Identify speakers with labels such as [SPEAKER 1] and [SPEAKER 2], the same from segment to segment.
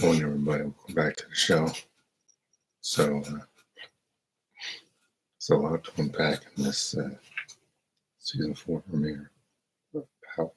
[SPEAKER 1] Morning, everybody. Welcome back to the show. So, a lot to unpack in this season 4 premiere of Power.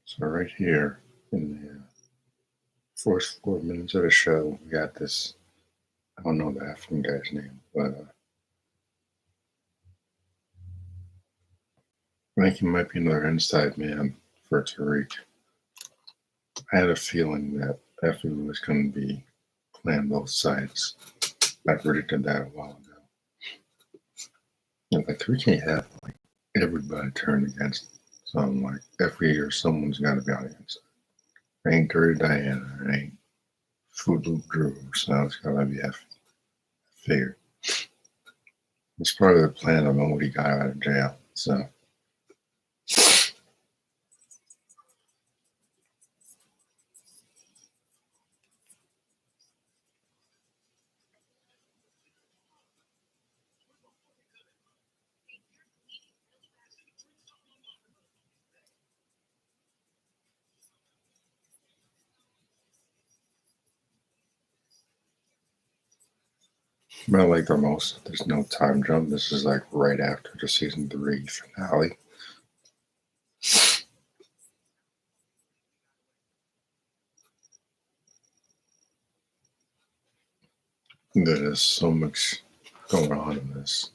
[SPEAKER 1] So, right here in the first 4 minutes of the show, we got this. I don't know the African guy's name, but I think he might be another inside man for Tariq. I had a feeling that Effie was going to be playing both sides. I predicted that a while ago. Like, we can't have like everybody turned against someone. Like every year, someone's got to be on the inside. It ain't Dirty Diana. It ain't Food Loop Drew. So it's got to be Effie. Figured. It's part of the plan of when he got out of jail. So. But I like the most. There's no time jump. This is like right after the season 3 finale. There's so much going on in this.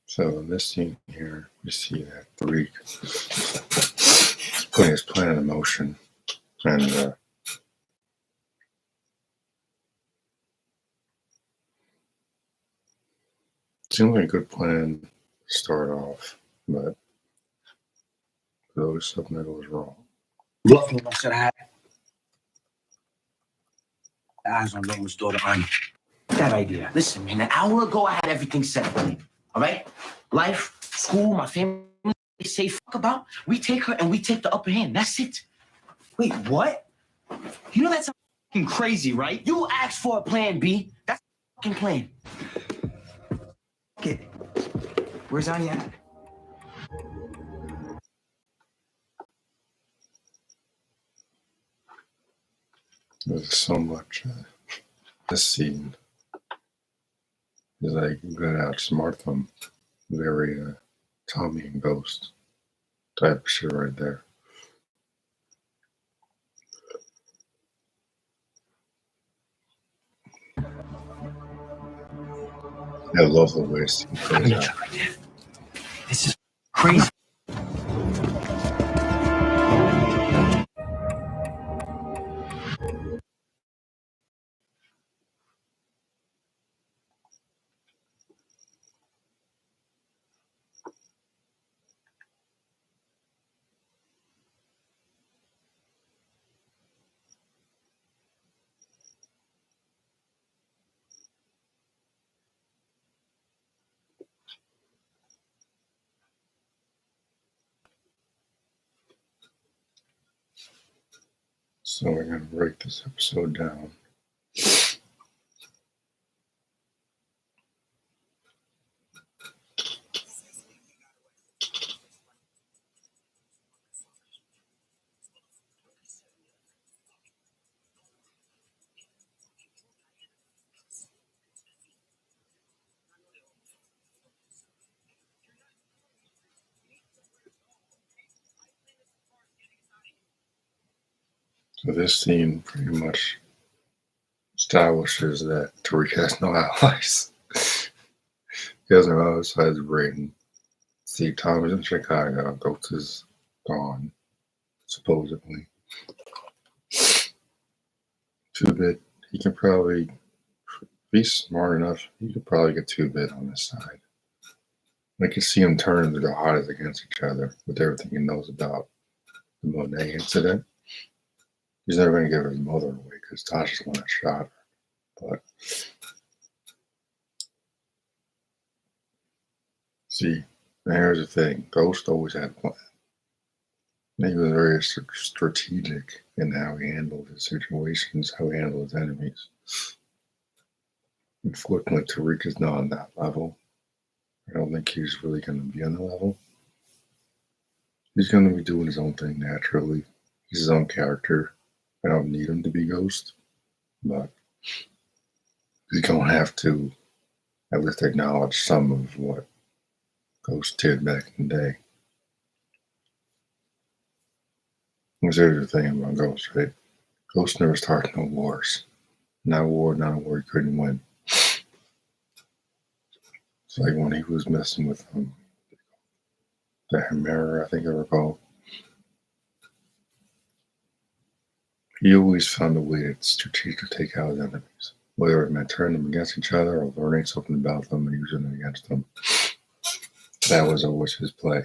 [SPEAKER 1] So in this scene here, we see that Tariq is putting his plan in motion, and seems like a good plan to start off, but there's always something that goes wrong.
[SPEAKER 2] Bluffing should have had eyes on Roman's daughter, Anya. That idea. Listen, man, an hour ago I had everything set for me. All right? Life, school, my family, they say fuck about. We take her and we take the upper hand. That's it. Wait, what? You know that's fucking crazy, right? You asked for a plan B. That's a fucking plan. Okay. Where's Anya at?
[SPEAKER 1] There's so much. This scene is like good outsmart them. Very Tommy and Ghost type of shit right there. I love the way this scene plays out.
[SPEAKER 2] This is crazy.
[SPEAKER 1] So we're going to break this episode down. So this scene pretty much establishes that Tariq has no allies. He has no allies besides Braden. Steve Thomas in Chicago. Ghost is gone, supposedly. 2-bit, he can probably be smart enough. He could probably get 2-bit on his side. I can see him turning the odds against each other with everything he knows about the Monet incident. He's never going to give his mother away because Tasha's the one that shot her. But see, here's the thing: Ghost always had a plan. He was very strategic in how he handled his situations, how he handled his enemies. Unfortunately, Tariq is not on that level. I don't think he's really going to be on the level. He's going to be doing his own thing naturally. He's his own character. I don't need him to be Ghost, but he's going to have to at least acknowledge some of what Ghost did back in the day. Because here's the thing about Ghost, right? Ghost never started no wars. Not a war he couldn't win. It's like when he was messing with the Hammer, I think I recall. He always found a way to strategically take out his enemies, whether it meant turning them against each other or learning something about them and using it against them. That was always his play.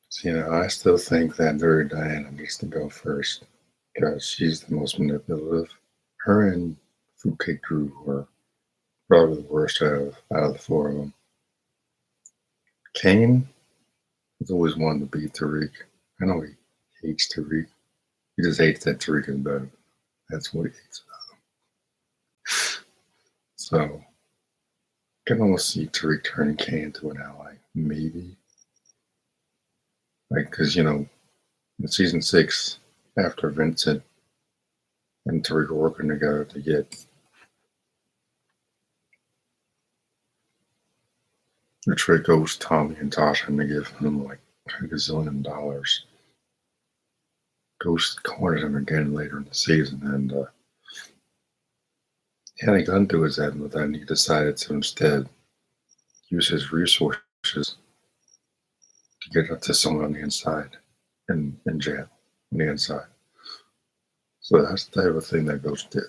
[SPEAKER 1] So, I still think that Dirty Diana needs to go first because she's the most manipulative. Her and Fruitcake Drew were probably the worst out of the four of them. Kane has always wanted to beat Tariq. I know he hates Tariq. He just hates that Tariq is better. That's what he hates about him. So, I can almost see Tariq turning Kane into an ally. Maybe. Because, in season 6, after Vincent and Tariq were working together to get Trick Ghost, Tommy, and Tasha, and they give him like $1 gazillion. Ghost cornered him again later in the season, and he had a gun to his head, but then he decided to instead use his resources to get up to someone on the inside in jail on the inside. So that's the type of thing that Ghost did.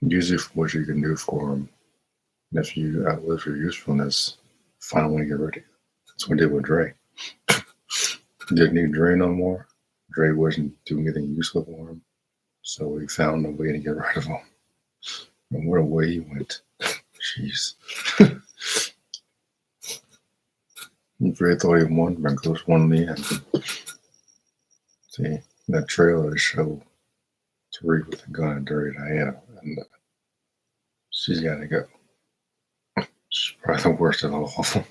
[SPEAKER 1] Use it for what you can do for him. And if you outlive your usefulness, finally get rid of it. That's what he did with Dre. Didn't need Dre no more. Dre wasn't doing anything useful for him. So he found a way to get rid of him. And what a way he went. Jeez. Dre thought he won, but Ghost won in the end. See, that trailer showed Tariq with a gun and Dirty Diana, and she's got to go. She's probably the worst of all of them.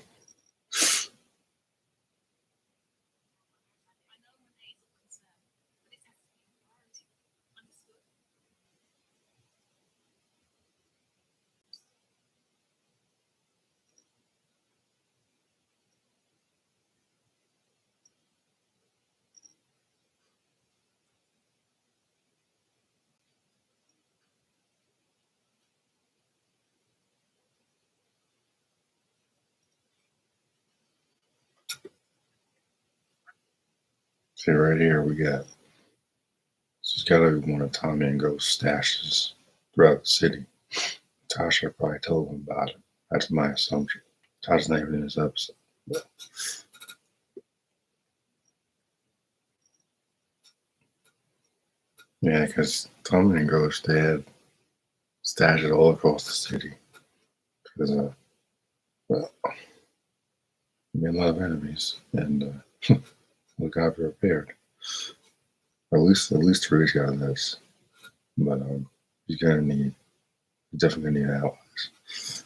[SPEAKER 1] See, right here we got. This has got to be one of Tommy and Ghost's stashes throughout the city. Tasha probably told him about it. That's my assumption. Tasha's not even in this episode. But yeah, because Tommy and Ghost, they had stashes all across the city. Because, well, we had a lot of enemies, and we got prepared. Or at least Therese got this. But he's definitely gonna need allies.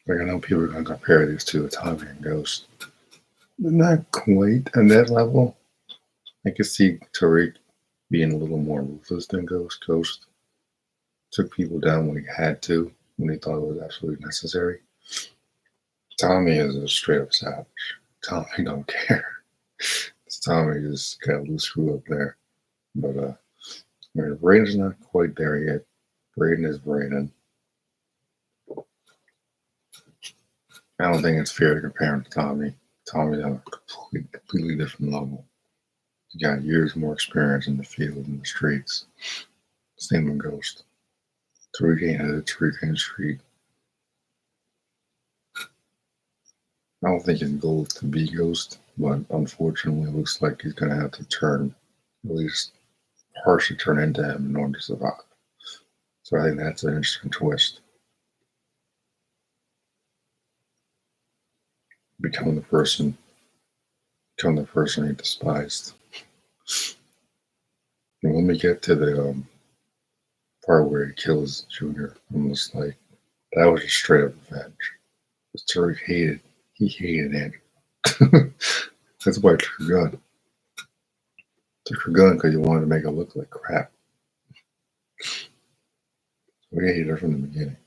[SPEAKER 1] Like I know people are gonna compare these two, Tommy and Ghost. But not quite at that level. I could see Tariq being a little more ruthless than Ghost. Ghost took people down when he had to, when he thought it was absolutely necessary. Tommy is a straight up savage. Tommy don't care. Tommy just got a loose screw up there. But Brayden's not quite there yet. Brayden is Brayden. I don't think it's fair to compare him to Tommy. Tommy's on a completely different level. He's got years more experience in the field and the streets. Same with Ghost. Tariq ain't had a Tariq ain't street. I don't think his goal is to be Ghost, but unfortunately it looks like he's gonna have to turn, at least partially turn into him in order to survive. So I think that's an interesting twist. Become the person he despised. And when we get to the part where he kills Junior, I'm just like, that was just straight up revenge. Tariq he hated Andrew. That's why he took her gun. Took her gun because he wanted to make her look like crap. So he hated her from the beginning.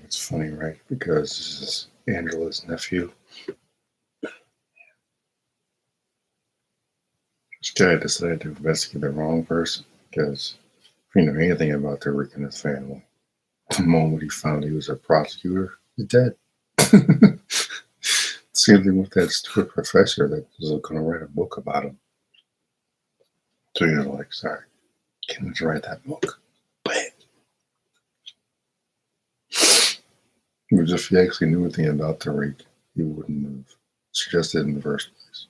[SPEAKER 1] It's funny, right? Because this is Angela's nephew. This guy decided to investigate the wrong person because if you know anything about the Rick and his family, the moment he found he was a prosecutor, he's dead. Same thing with that stupid professor that was going to write a book about him. So you're like, sorry, can't just write that book. But if he actually knew anything about Tariq, he wouldn't have suggested it in the first place.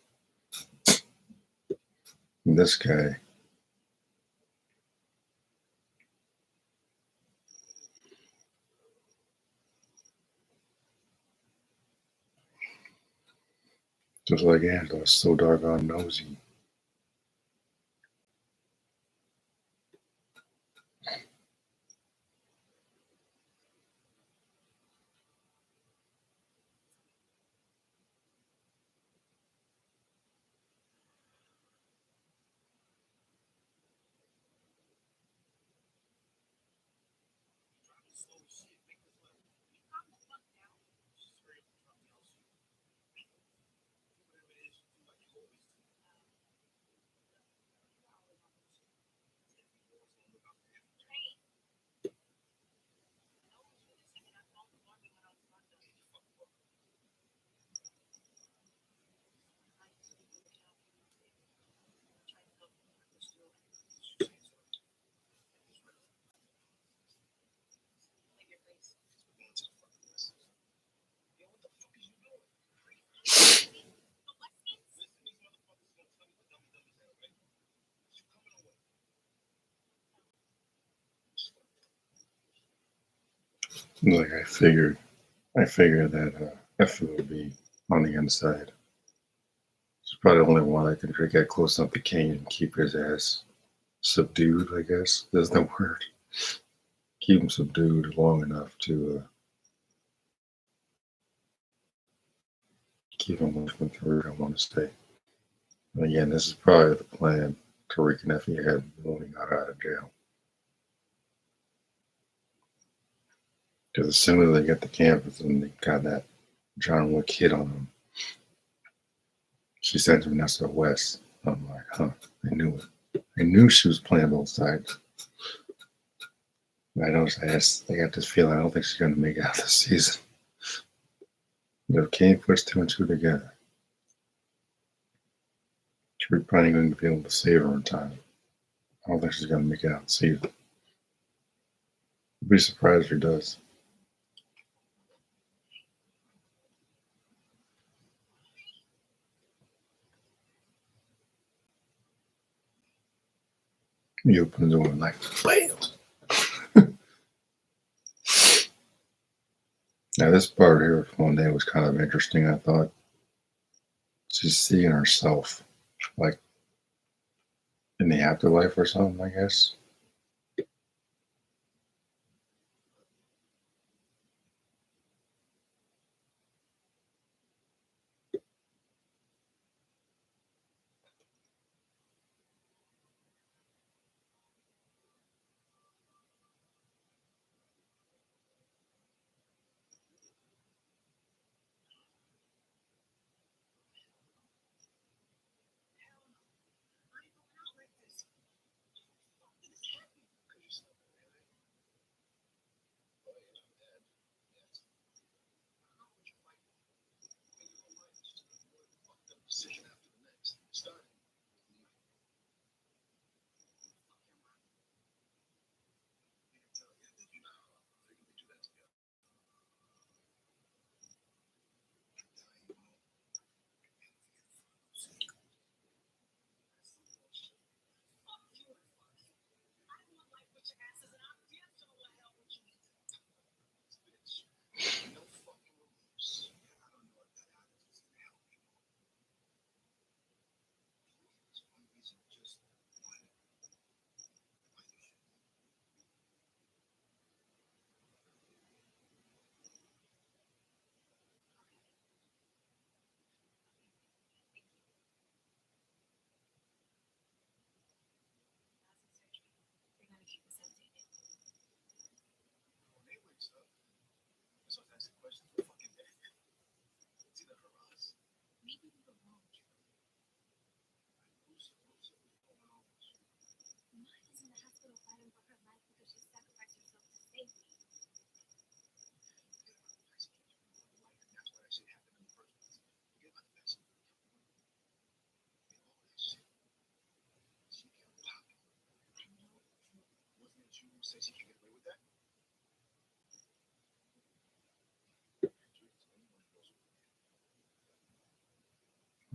[SPEAKER 1] And this guy, just like Angela, so doggone nosy. Like I figured that Effie would be on the inside. She's probably the only one that can get close enough to Kane and keep his ass subdued, I guess is the word. Keep him subdued long enough to keep him away from Tariq. I want to stay. And again, this is probably the plan Tariq and Effie had when he got out of jail. Because as soon as they get to campus and they got that John Wick hit on them, she sends Vanessa West. I'm like, huh, I knew it. I knew she was playing both sides. I got this feeling I don't think she's going to make it out this season. But if Kane puts two and two together, she's probably going to be able to save her in time. I don't think she's going to make it out this season. I'd be surprised if she does. He opens the door and like, bam! Now this part here with Monet was kind of interesting, I thought. She's seeing herself like in the afterlife or something, I guess.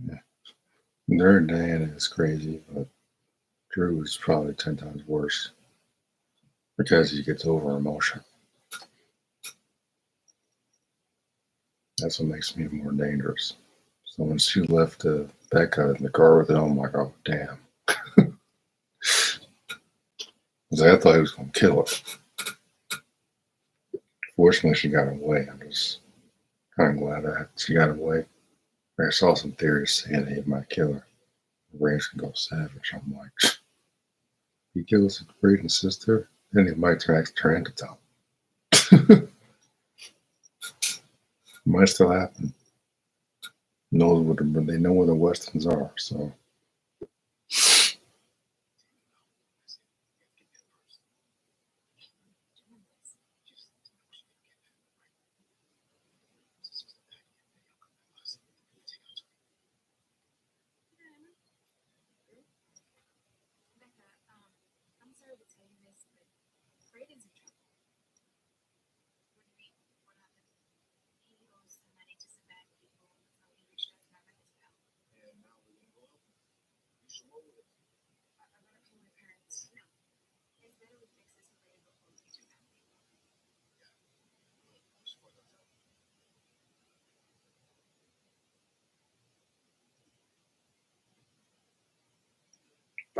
[SPEAKER 1] Yeah. Their Diana is crazy, but Drew is probably 10 times worse because he gets over emotion. That's what makes me more dangerous. So when she left Becca in the car with him, I'm like, oh, damn. I thought he was going to kill her. Fortunately, she got away. I'm just kind of glad that she got away. I saw some theories saying that he might kill her. The Rangers can go savage. I'm like, he kills his breeding sister, then he might turn into Tom. Might still happen. But they know where the Westerns are, so.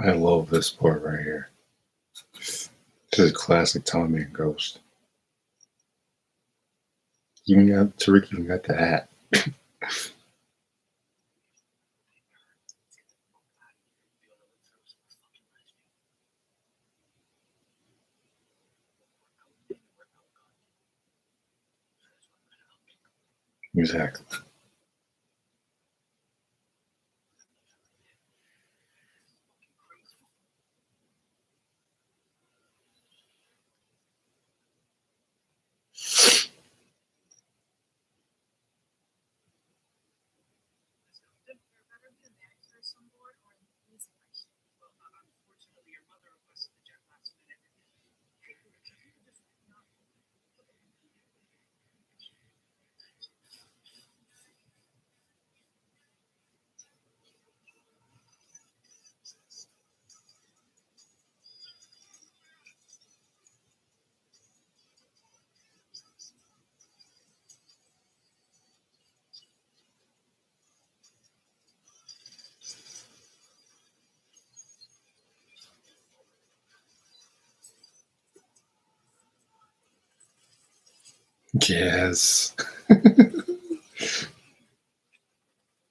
[SPEAKER 1] I love this part right here. This is classic Tommy and Ghost. Tariq even got the hat. Exactly. Yes.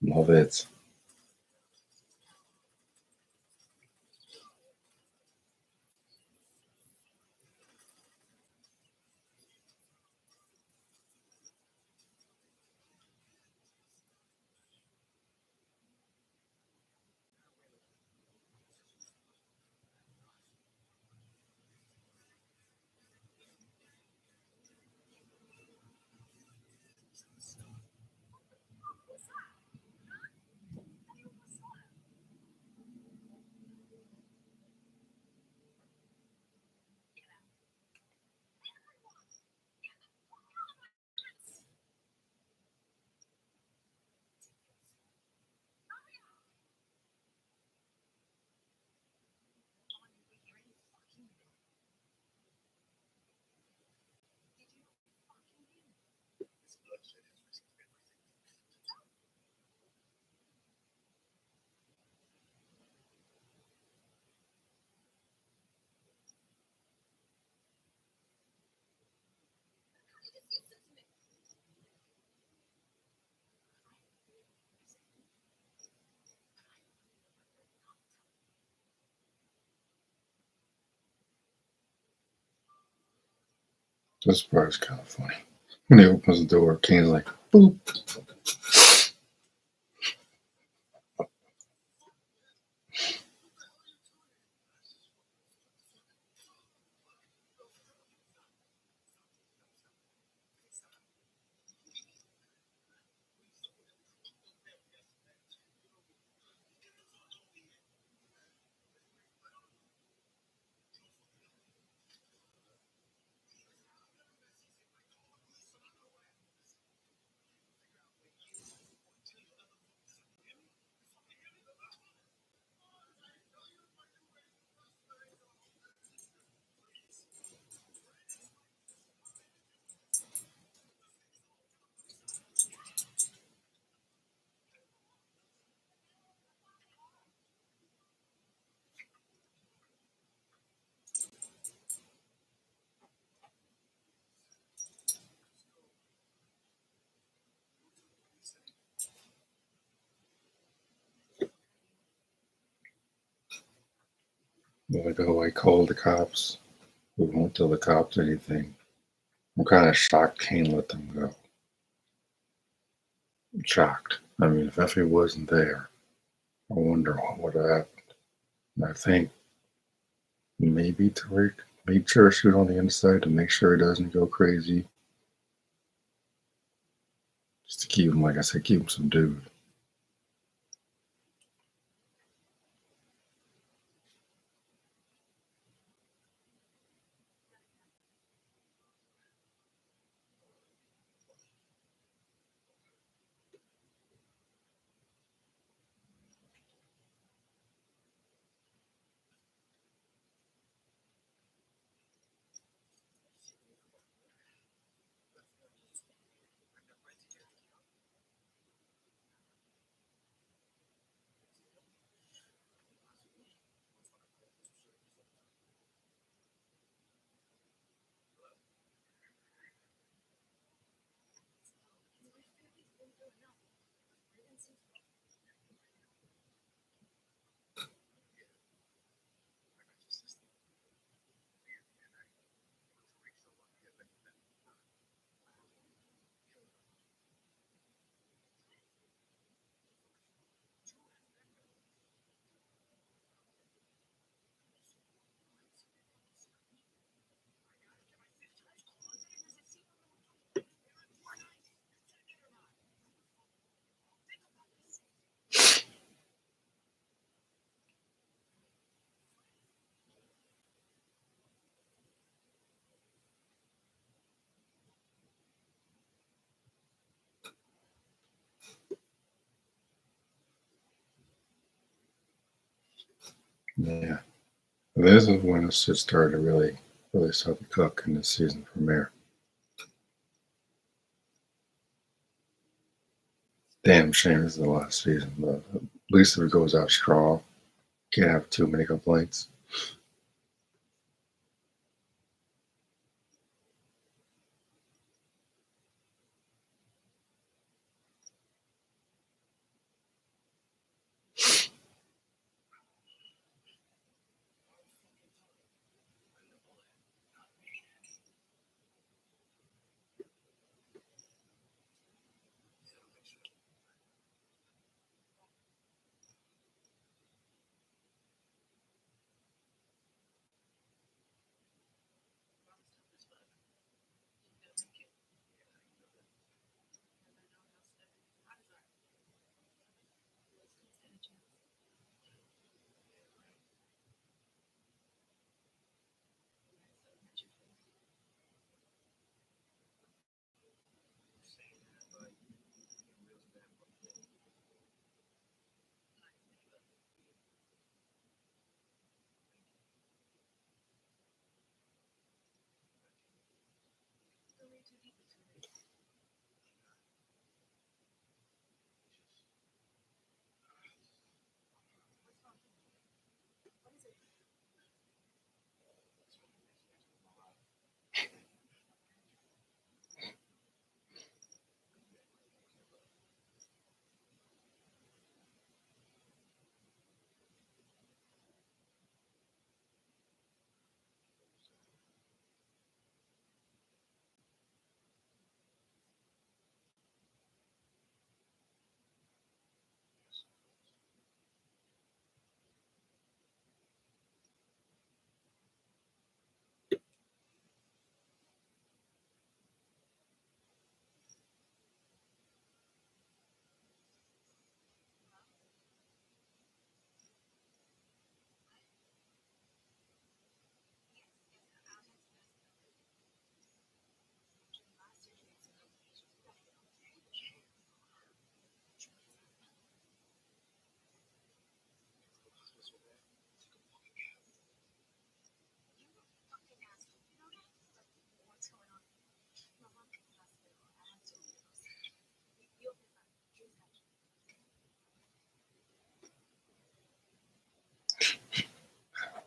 [SPEAKER 1] Love it. This part is kind of funny. When he opens the door, Kane's like, boop. Like, oh, I called the cops. We won't tell the cops anything. I'm kind of shocked Kane let them go. Shocked. I mean, if Effie wasn't there, I wonder what would have happened. And I think maybe Tariq made sure shoot on the inside to make sure he doesn't go crazy. Just to keep him, like I said, keep him subdued. Yeah. This is when it should start to really start to cook in this season premiere. Damn shame this is the last season, but at least if it goes out strong, can't have too many complaints.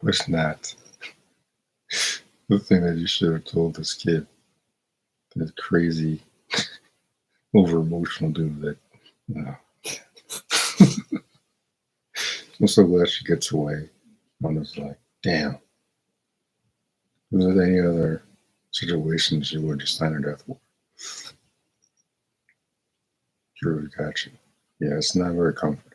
[SPEAKER 1] Wish not. The thing that you should have told this kid, this crazy, over emotional dude that, no. I'm so glad she gets away, honestly. Damn. Was there any other situations you would just sign a death warrant? True, got you. Yeah, it's not very comforting.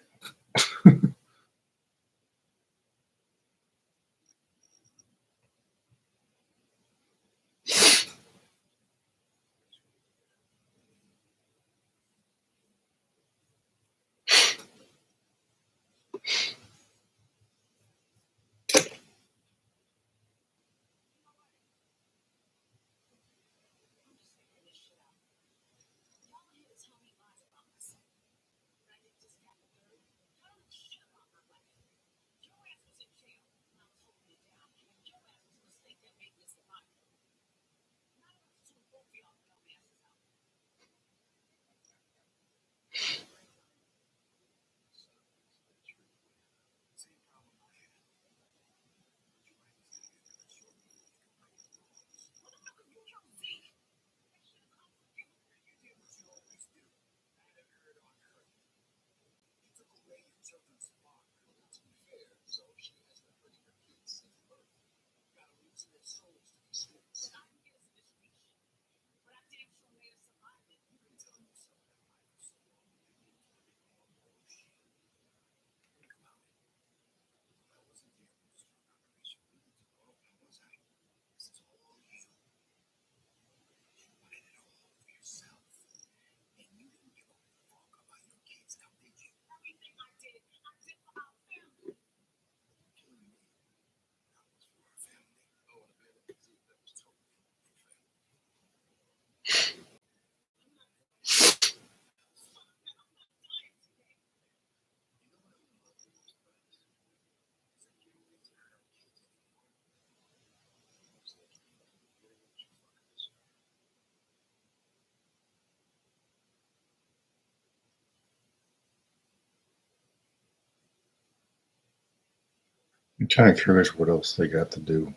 [SPEAKER 1] I'm kind of curious what else they got to do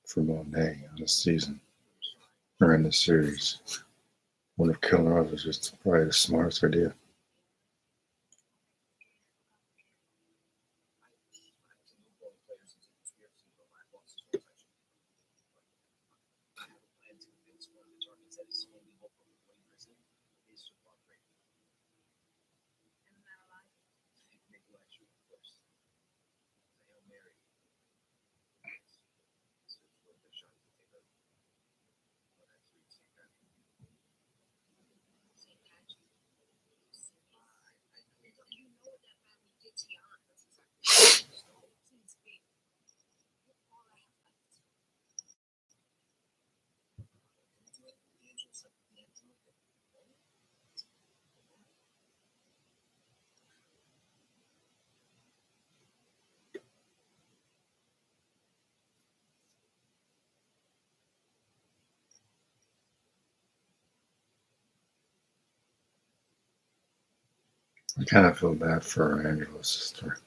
[SPEAKER 1] for Monet on this season or in this series. What if killing her off was just probably the smartest idea? I kind of feel bad for Angela's sister.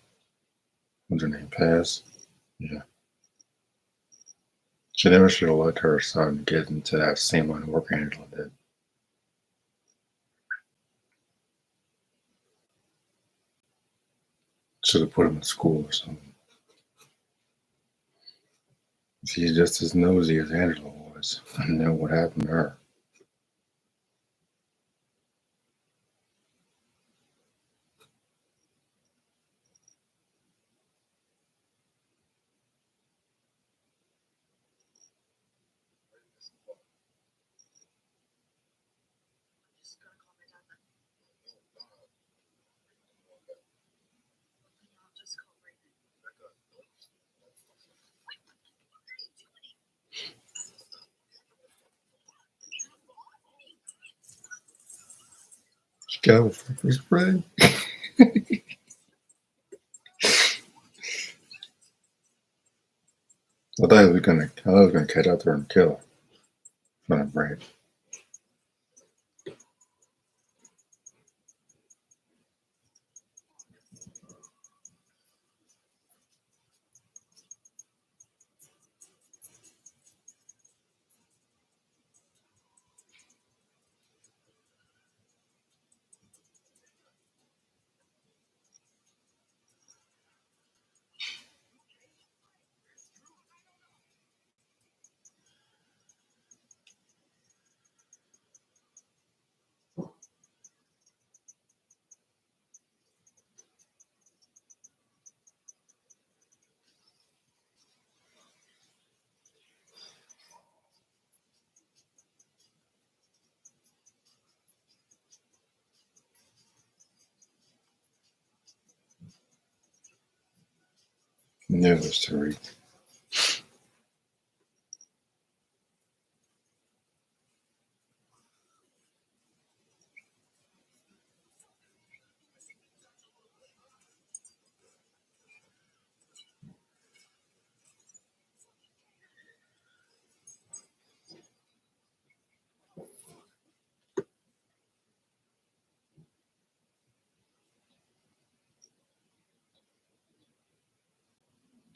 [SPEAKER 1] What's her name? Paz? Yeah. She never should have let her son get into that same line of work Angela did. Should have put him in school or something. She's just as nosy as Angela was. I know what happened to her. She got with pepper spray. I thought he was gonna catch out there and kill her. Not right. Yeah, it was Tariq.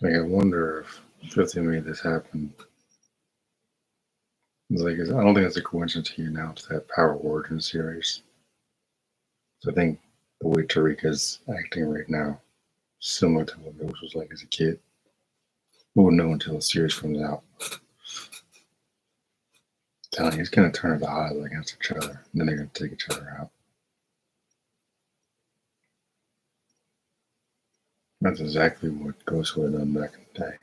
[SPEAKER 1] Like, I wonder if 50 made this happen. It's like, I don't think it's a coincidence he announced that Power Origin series. So I think the way Tariq is acting right now, similar to what Ghost was like as a kid. We won't know until the series comes out. Telling you, he's gonna turn the odds against each other, and then they're gonna take each other out. That's exactly what Ghost would have done back in the day.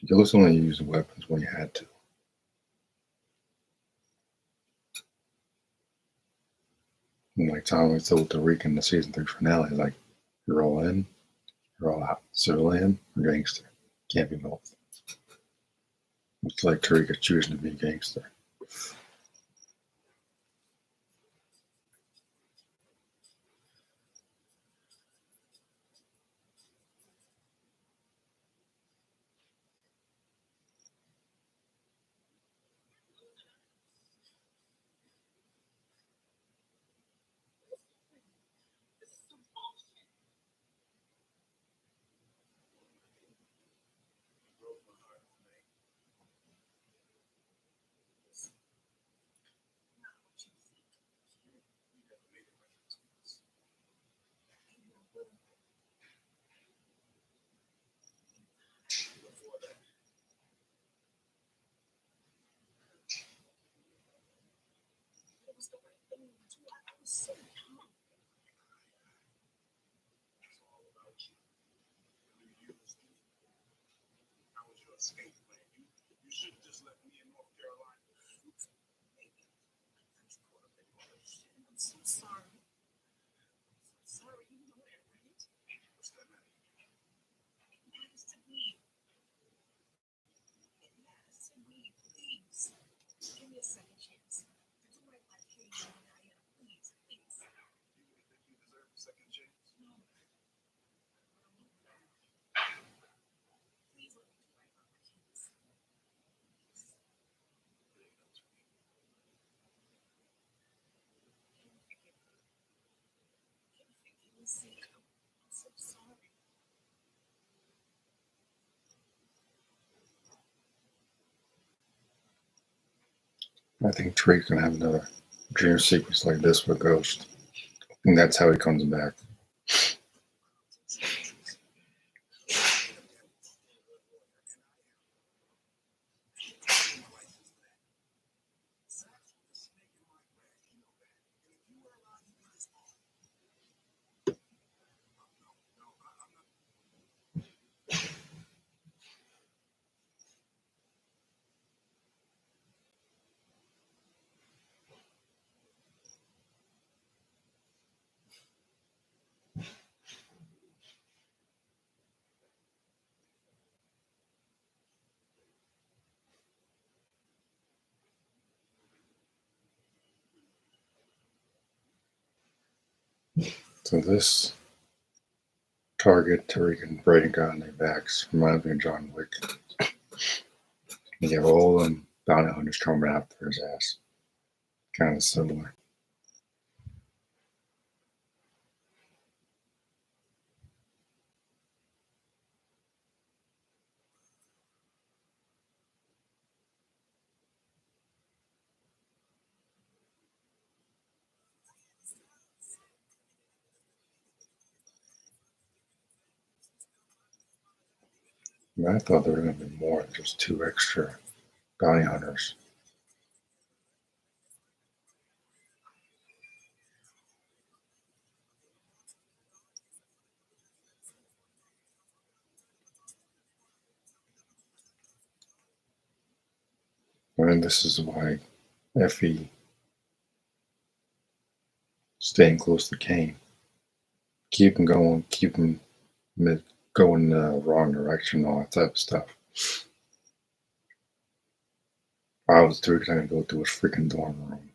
[SPEAKER 1] Ghost only used weapons when he had to. And like Tommy told Tariq in the season 3 finale, like, you're all in, you're all out. Civilian or gangster. Can't be both. It's like Tariq is choosing to be a gangster. I think Tariq's gonna have another dream sequence like this with Ghost. And that's how he comes back. So this target Tariq and Braden got on their backs reminds me of John Wick. You have all them bounty hunters coming after his ass. Kind of similar. I thought there were going to be more than just 2 extra bounty hunters. I mean, this is why Effie staying close to Kane. Keep him going, keep him go in the wrong direction, all that type of stuff. I was too excited to go to his freaking dorm room.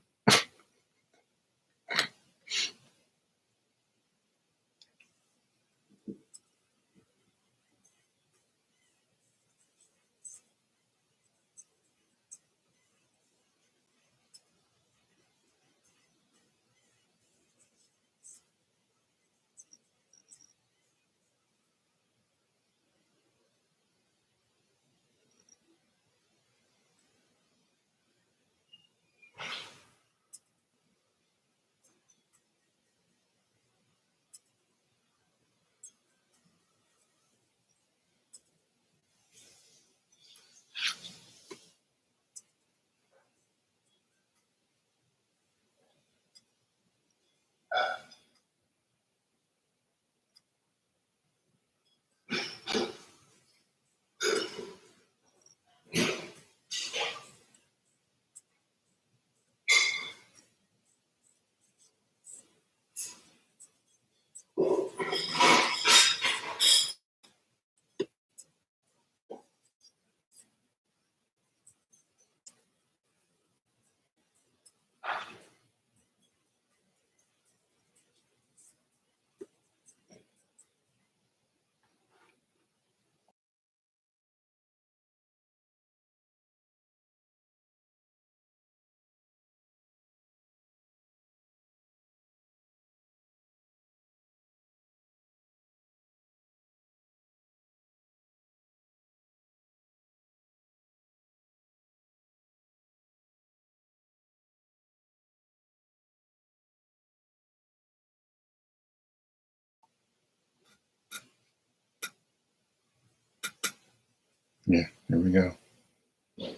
[SPEAKER 1] Yeah, here we go.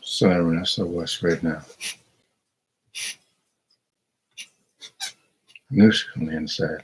[SPEAKER 1] Southern Ernesto West right now. I knew she was on the inside.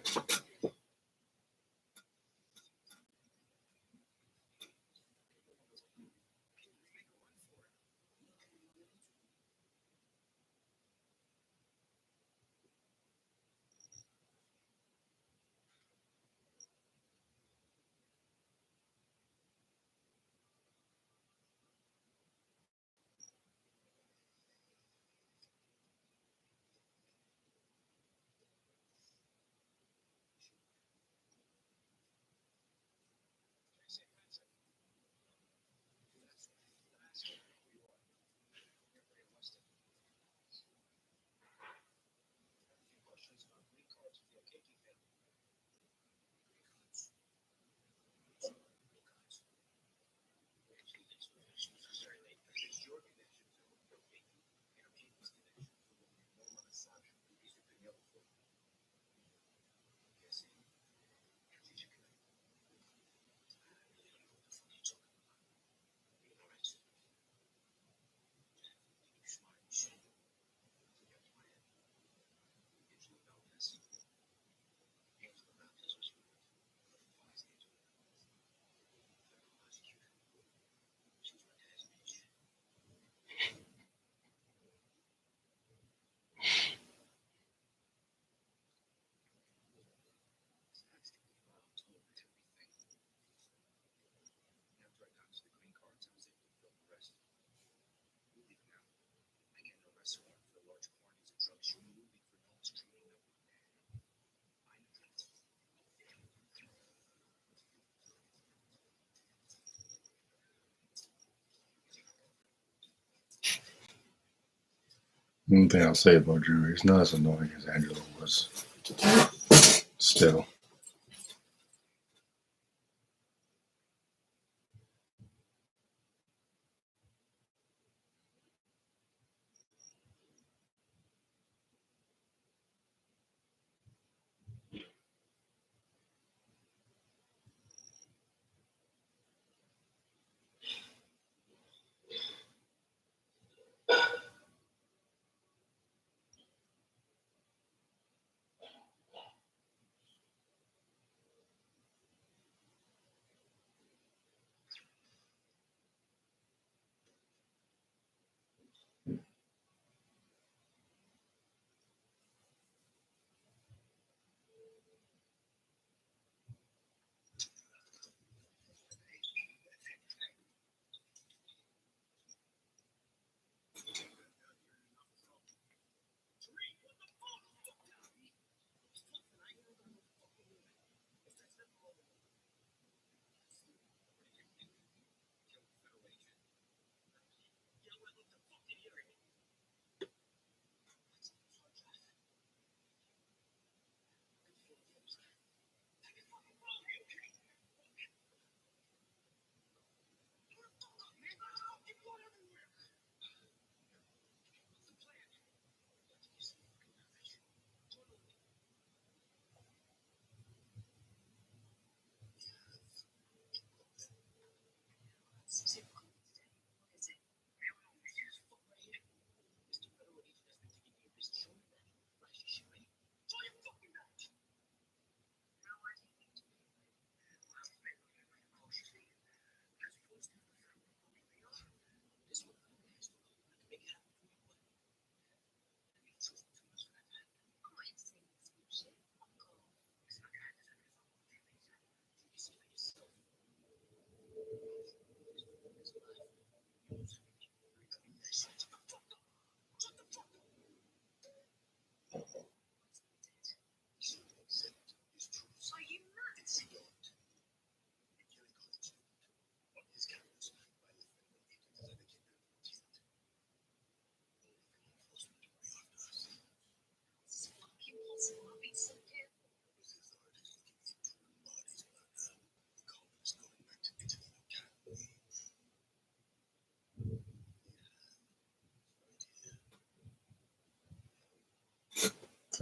[SPEAKER 1] One thing I'll say about Drew, he's not as annoying as Angelo was. Still.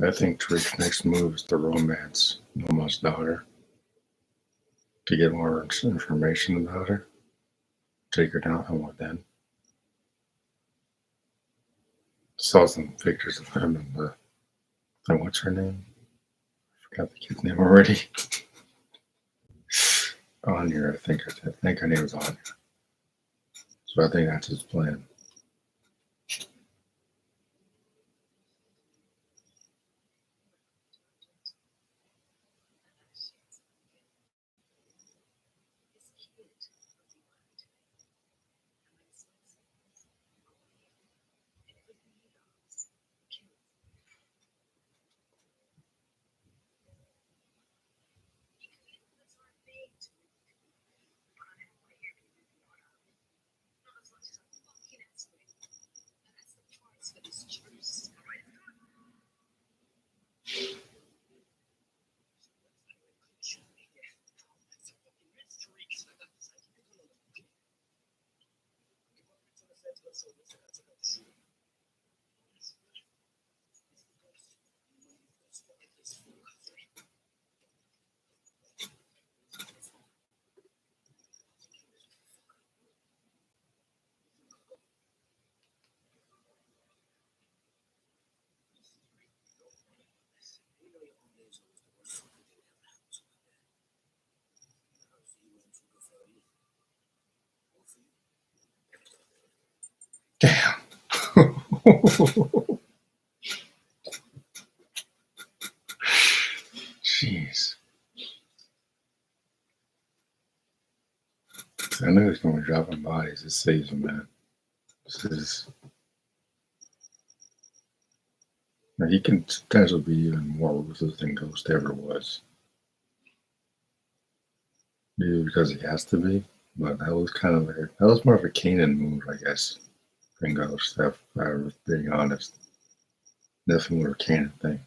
[SPEAKER 1] I think Tariq's next move is to romance Noma's daughter to get more information about her. Take her down home then. Saw some pictures of him and what's her name? I forgot the kid's name already. Anya, I think her name was Anya. So I think that's his plan. Damn. Jeez. I know he's going to be dropping bodies. It saves him, man. This is. Now, he can potentially be even more ruthless than Ghost ever was. Maybe because he has to be, but that was kind of that was more of a Kanan move, I guess, than Ghost. If I was being honest, definitely more a Kanan thing.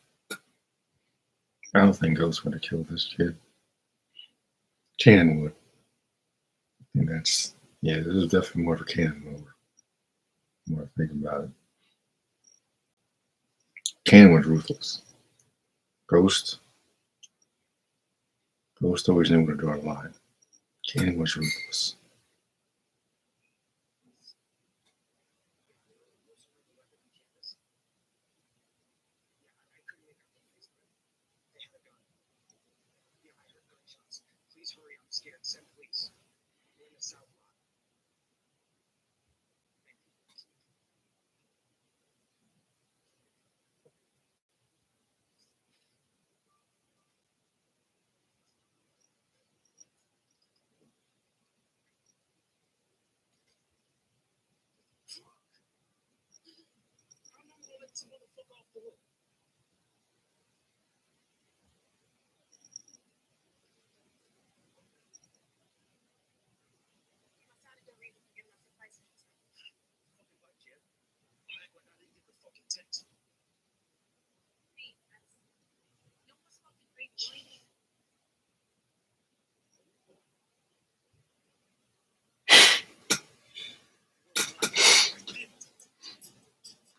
[SPEAKER 1] I don't think Ghost would have killed this kid. Kanan would. And that's this is definitely more of a Kanan move. More thinking about it. Kanan was ruthless. Ghost always knew where to draw the line. Kanan was ruthless.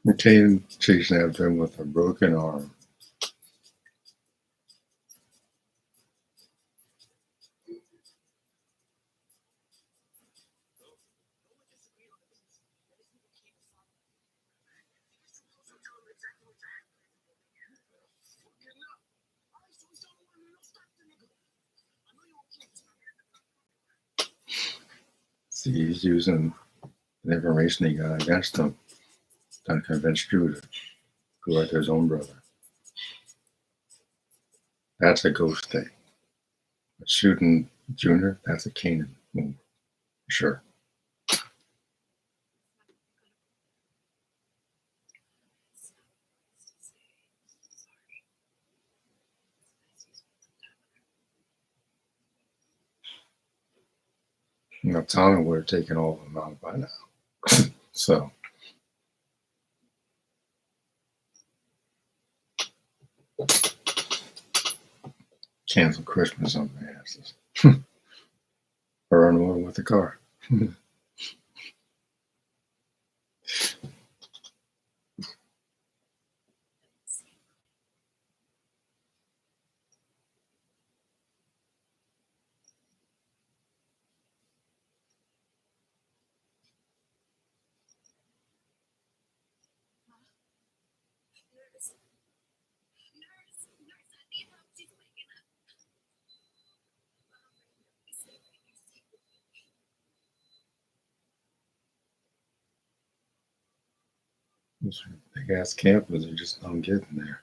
[SPEAKER 1] McCain chasing after him with a broken arm. See, he's using the information he got against him to convince Drew to go after his own brother. That's a Ghost thing. But shooting Junior, that's a Kanan move. Sure. You know, Tommy would have taken all of them out by now. So. Cancel Christmas on my asses. Or run over with the car. Those big ass campers, you just don't get in there.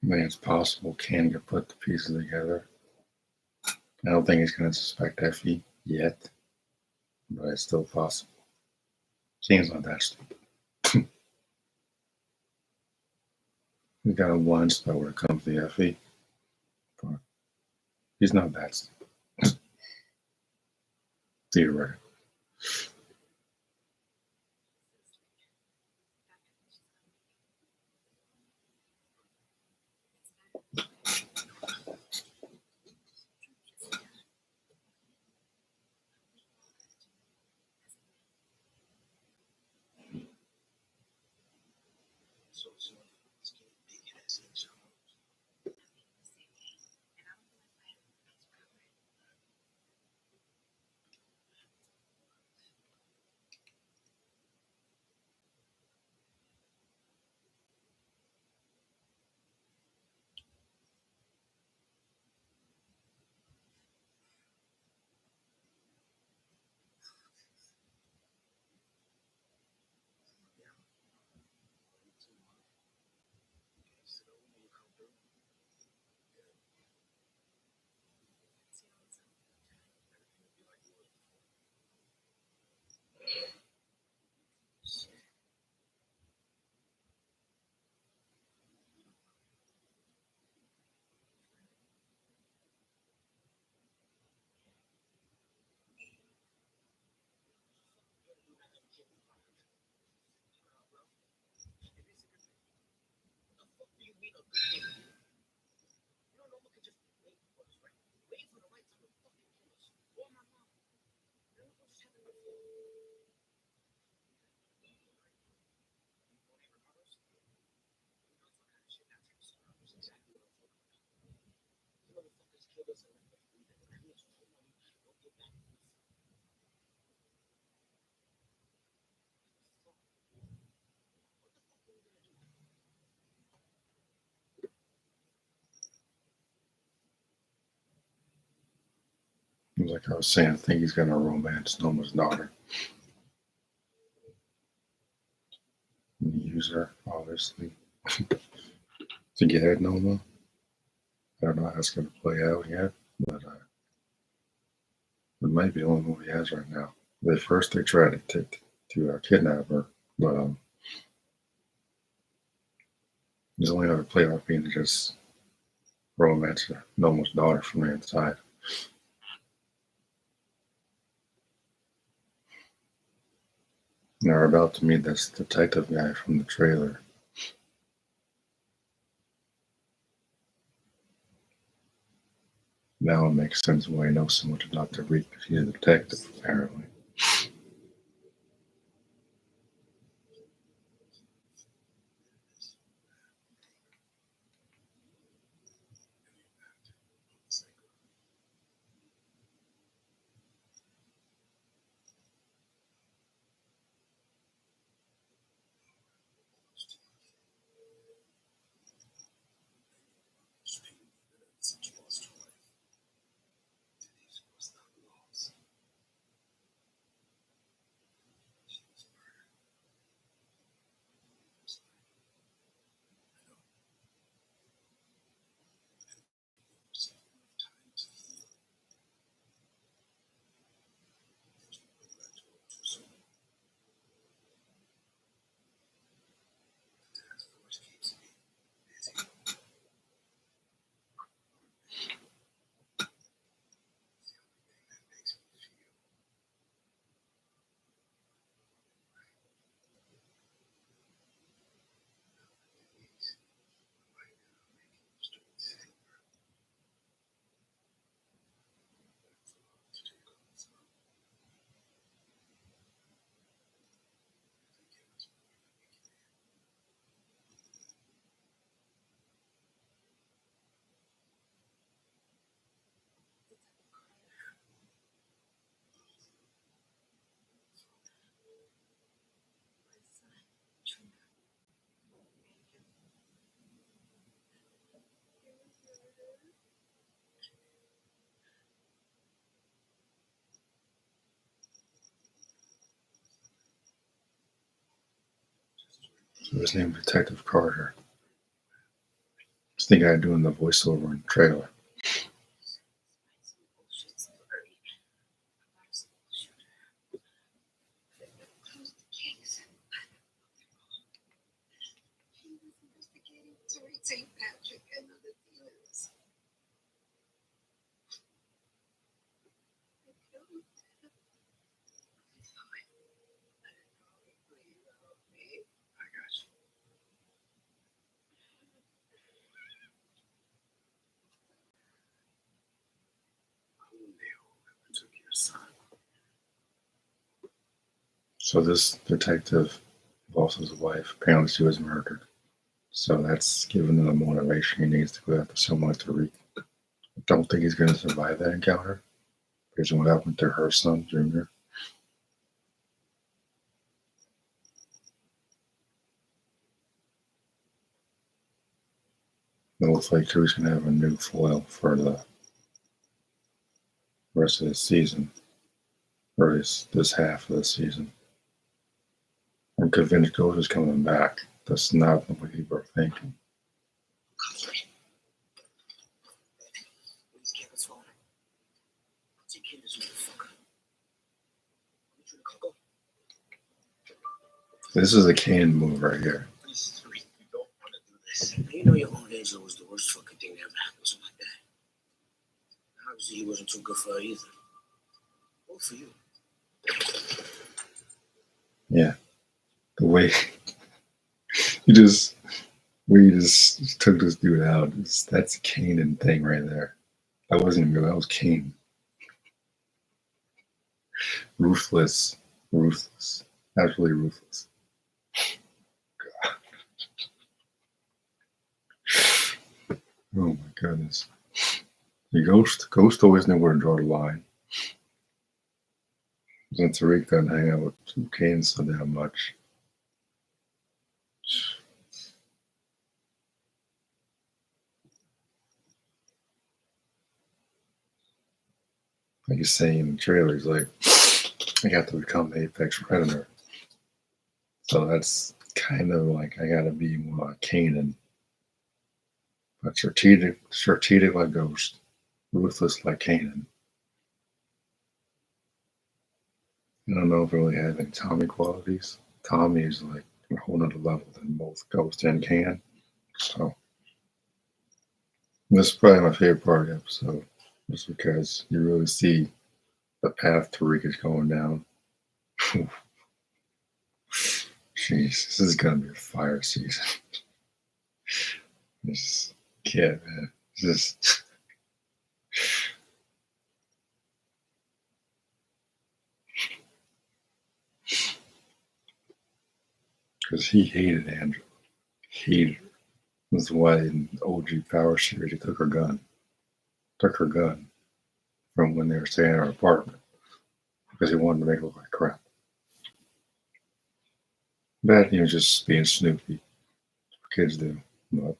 [SPEAKER 1] I mean, it's possible Ken could put the pieces together. I don't think he's going to suspect Effie yet, but it's still possible. Ken's not that stupid. He's got a blind spot when it comes to Effie, but he's not that stupid. Theoretically. Like I was saying, I think he's going to romance Noma's daughter. And use her, obviously, to get at Noma. I don't know how it's going to play out yet, but it might be the only move he has right now. At first, they tried to kidnap her, but his only other playoff being to just romance Noma's daughter from the inside. And they're about to meet this detective guy from the trailer. Now it makes sense why he knows so much about the Reek, because he's a detective, apparently. So his name is Detective Carter. It's the guy doing the voiceover in the trailer. So this detective lost his wife. Apparently she was murdered. So that's given him the motivation he needs to go after someone like Tariq. I don't think he's going to survive that encounter because of what happened to her son, Junior. It looks like Tariq's going to have a new foil for the rest of the season, or this half of the season. I'm convinced Ghost is coming back. That's not what people are thinking. This is a Kane move right here.
[SPEAKER 2] You know your own Angel was the worst fucking thing that ever happened to my dad. Obviously, he wasn't too good for her either. Or for you.
[SPEAKER 1] Yeah. The way he just took this dude out. That's a Kanan thing right there. That wasn't even real. That was Kane. Ruthless. Absolutely ruthless. Oh my goodness. The Ghost always knew where to draw the line. Since Tariq doesn't hang out with Kane so damn much. Like he's saying in the trailer, he's like, I got to become the apex predator. So that's kind of like I gotta be more like Kanan. But strategic like Ghost. Ruthless like Kanan. I don't know if it really has any Tommy qualities. Tommy is like a whole nother level than both Ghost and Can. So this is probably my favorite part of the episode. Just because you really see the path Tariq is going down. Jeez, this is gonna be a fire season. This kid, man. Just because he hated Angela. Hated her. That's why in the OG Power series he took her gun. Took her gun from when they were staying in her apartment. Because he wanted to make her look like crap. That he was just being snoopy. Kids do. But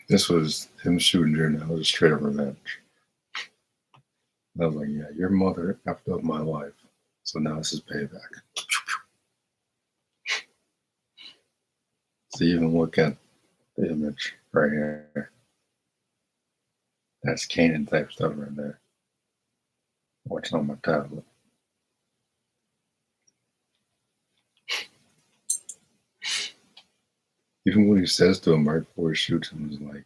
[SPEAKER 1] this was him shooting her, and that was a straight up revenge. I was like, yeah, your mother effed up my life. So now this is payback. So even look at the image right here. That's Kanan type stuff right there. Watching on my tablet. Even what he says to him right before he shoots him is like,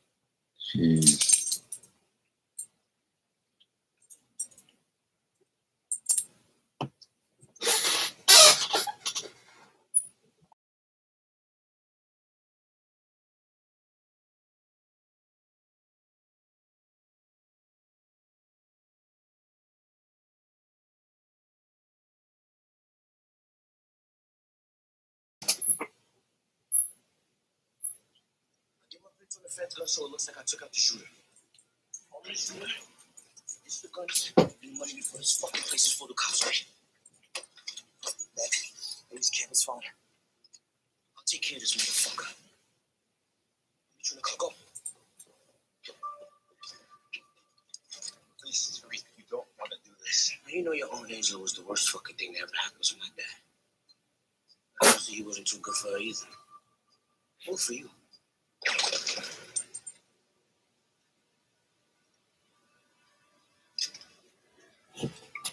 [SPEAKER 1] jeez.
[SPEAKER 2] So it looks like I took out the shooter. Only shooter is the guns and the money before this fucking place is full of cops, right? Use Kevin's phone. I'll take care of this motherfucker. You trying to go? Please, Tariq, you don't want to do this. Now, you know your own Angel was the worst fucking thing that ever happened to my dad. Obviously, he wasn't too good for her either. Or for you.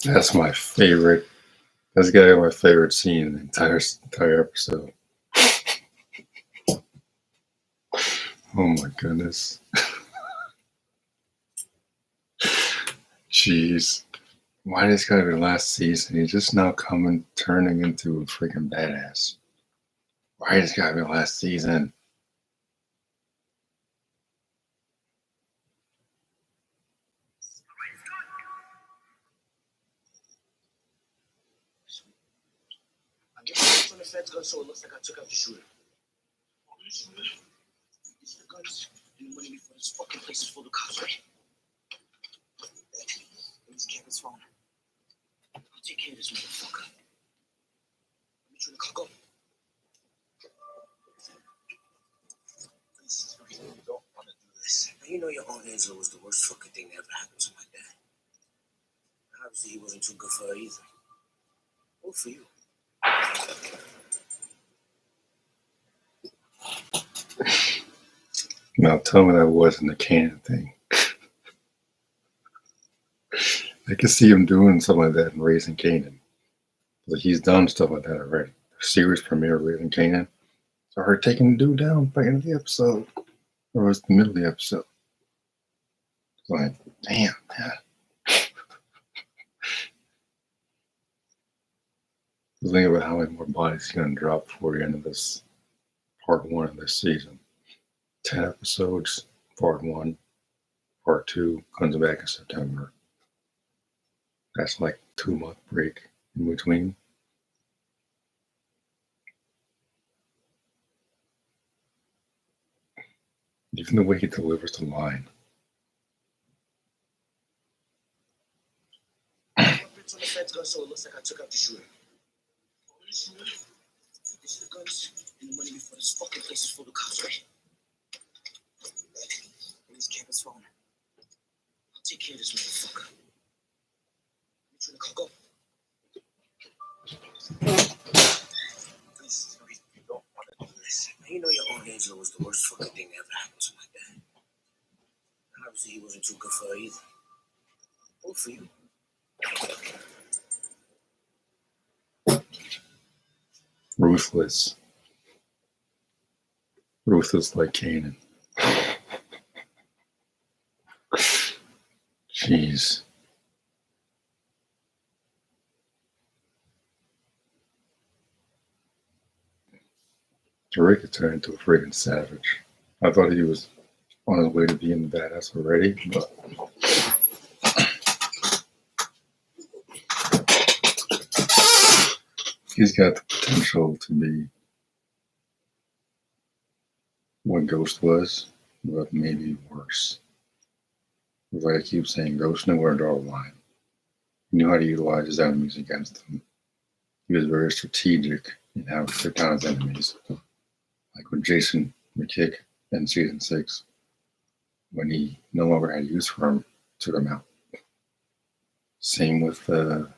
[SPEAKER 1] That's my favorite. That's gotta be my favorite scene in the entire episode. Oh my goodness. Jeez. Why this gotta be the last season? He's just now turning into a freaking badass. Why this gotta be the last season?
[SPEAKER 2] I'm getting from the feds gun, so it looks like I took out the shooter. It's the guns and the money before this fucking place is full of cops, right? Let's keep his phone. I'll take care of this motherfucker. Let me try to cock up. Please, you don't want to do this. Now, you know your Aunt Angela was the worst fucking thing that ever happened to my dad. Obviously, he wasn't too good for her either. Or for you.
[SPEAKER 1] Now tell me that wasn't the Cannon thing. I can see him doing something like that in Raising Kanan. Like he's done stuff like that already. The series premiere of Raising Kanan. So her taking the dude down by the end of the episode. Or was the middle of the episode. It's like, damn, man. Think about how many more bodies he's gonna drop before the end of this part 1 of this season. 10 episodes, part 1, part 2 comes back in September. That's like 2-month break in between. Even the way he delivers the line.
[SPEAKER 2] So it looks like I took out the shooter. It's the guns and the money before this fucking place is full of cops, right? Please keep his phone. I'll take care of this motherfucker. Let me try to cock up. Please, you don't want to do this. Now, you know your Aunt Angela was the worst fucking thing that ever happened to my dad. Obviously, he wasn't too good for her either. Or for you.
[SPEAKER 1] Ruthless. Ruthless like Kanan. Jeez. Tariq turned into a freaking savage. I thought he was on his way to being the badass already, but he's got the potential to be what Ghost was, but maybe worse. Like I keep saying, Ghost knew where to draw the line. He knew how to utilize his enemies against him. He was very strategic in how he took down his enemies. Like with Jason McKick in season 6, when he no longer had use for him, took him out. Same with what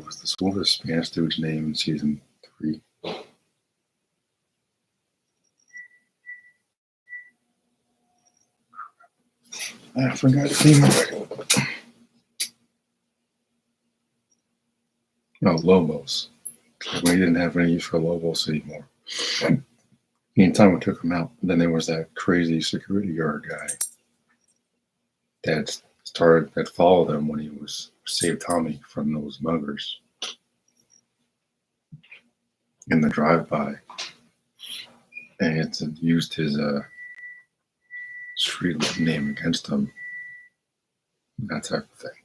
[SPEAKER 1] was the Spanish dude's name in season 3? I forgot his name already. No, Lobos. When he didn't have any use for Lobos anymore. Anytime we took him out, then there was that crazy security guard guy that followed him when he was saved Tommy from those muggers in the drive-by, and it's used his street name against him, that type of thing.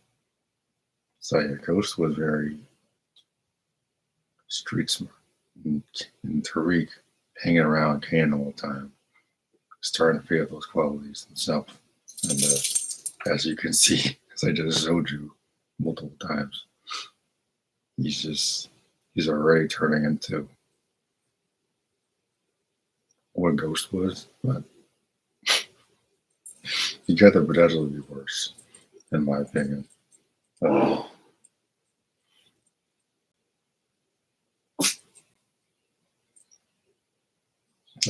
[SPEAKER 1] So yeah, Ghost was very street smart, and Tariq hanging around Kanan all the time, starting to figure out those qualities himself. And as you can see, as I just showed you multiple times, he's already turning into what Ghost was, but he got the potential to be worse, in my opinion.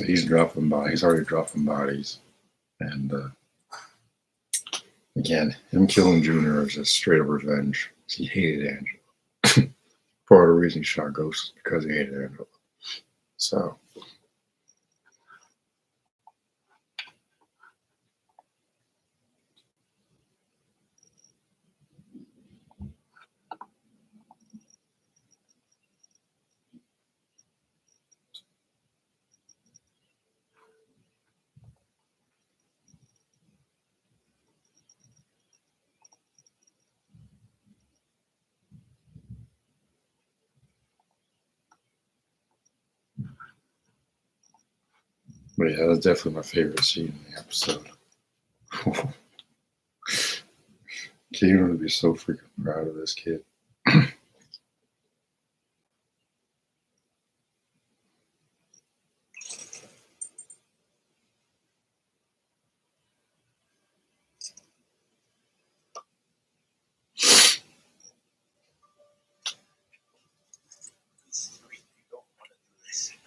[SPEAKER 1] He's dropping bodies. He's already dropping bodies. And again, him killing Junior is just straight up revenge. He hated Angela. Part of the reason he shot Ghost is because he hated Angela. So. But yeah, that's definitely my favorite scene in the episode. Keanu would be so freaking proud of this kid.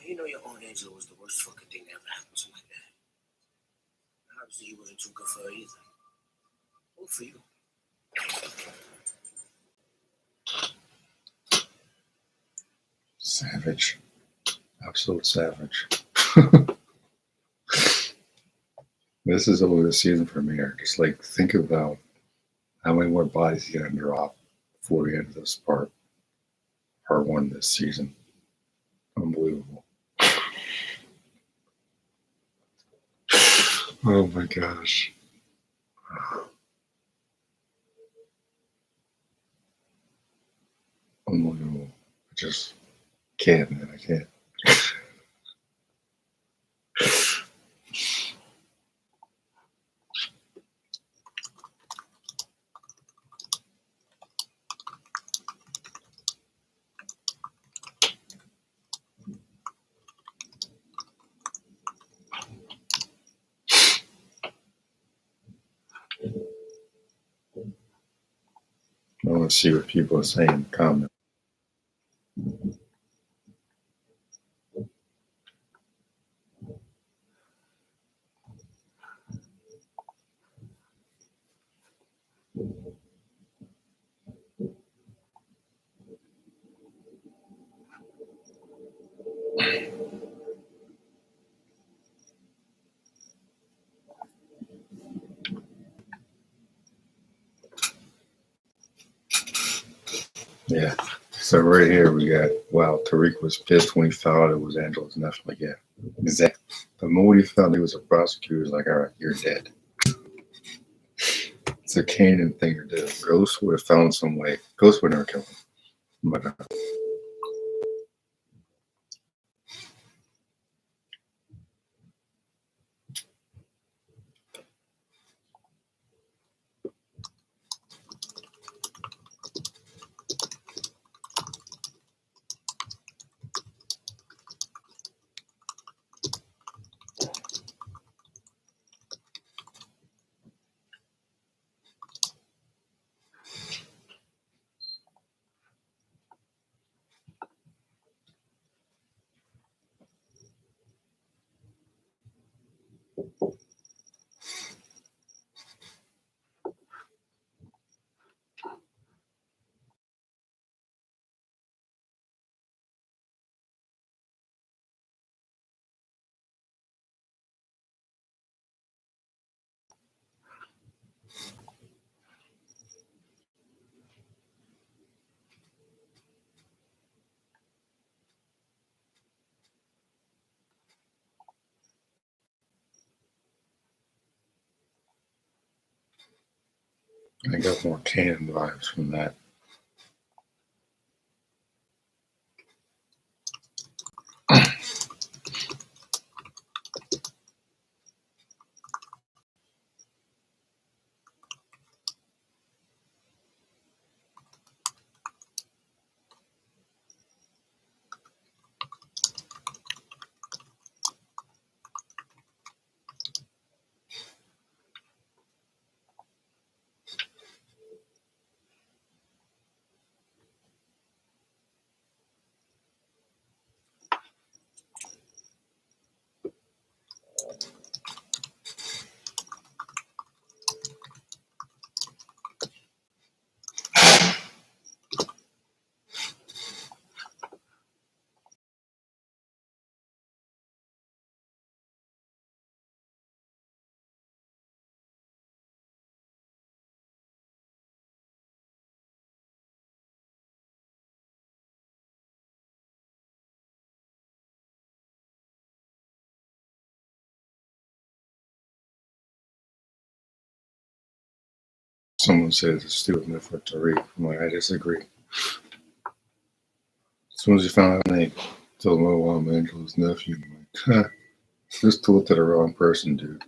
[SPEAKER 2] You know your own Angela was the worst fucking thing that ever happened to my dad. Obviously, he wasn't too good for her either. Good for you.
[SPEAKER 1] Savage. Absolute savage. This is only the season premiere. Just like think about how many more bodies he's gonna drop before we end of this part one this season. Unbelievable. Oh my gosh. Unbelievable. I just can't, man. I can't. I want to see what people are saying in the comments. Yeah. So right here we got, wow, Tariq was pissed when he found out it was Angela's nephew. Like, yeah, exactly. The moment he found he was a prosecutor, he was like, all right, you're dead. It's a Canaan thing to do. Ghost would have found some way. Ghost would never kill him. But I got more Canaan vibes from that. Someone said it's a stupid myth for Tariq. I'm like, I disagree. As soon as you found out they told him, oh, I'm Angela's nephew, I'm like, huh, just told to the wrong person, dude.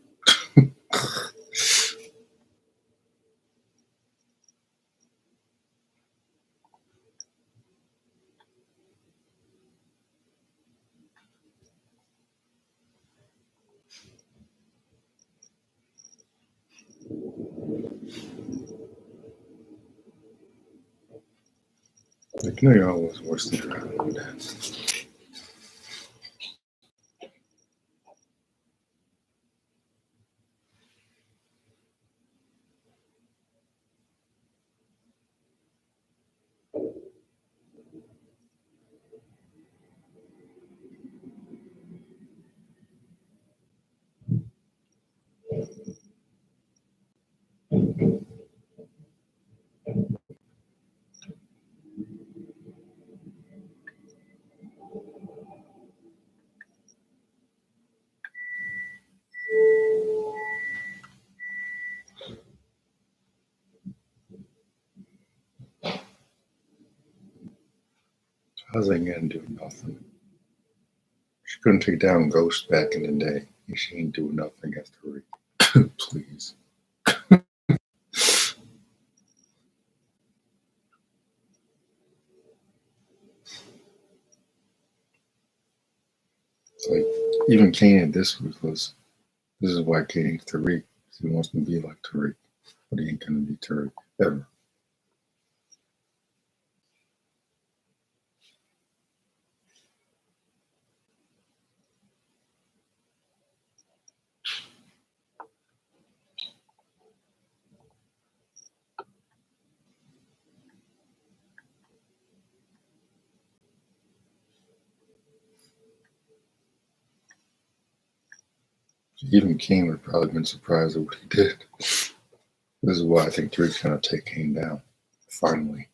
[SPEAKER 1] Like, you know, you're always worse than your own dad. How's that gonna do nothing? She couldn't take down Ghost back in the day. And she ain't doing nothing against Tariq. Please. It's like, even Kane this was this is why Kane hates Tariq. He wants to be like Tariq, but he ain't gonna be Tariq ever. Even Kane would have probably been surprised at what he did. This is why I think Tariq's gonna take Kane down. Finally.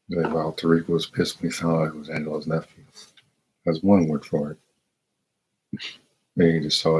[SPEAKER 1] Like, wow, Tariq was pissed when he found out it was Angela's nephew. That's one word for it. Maybe he just saw it.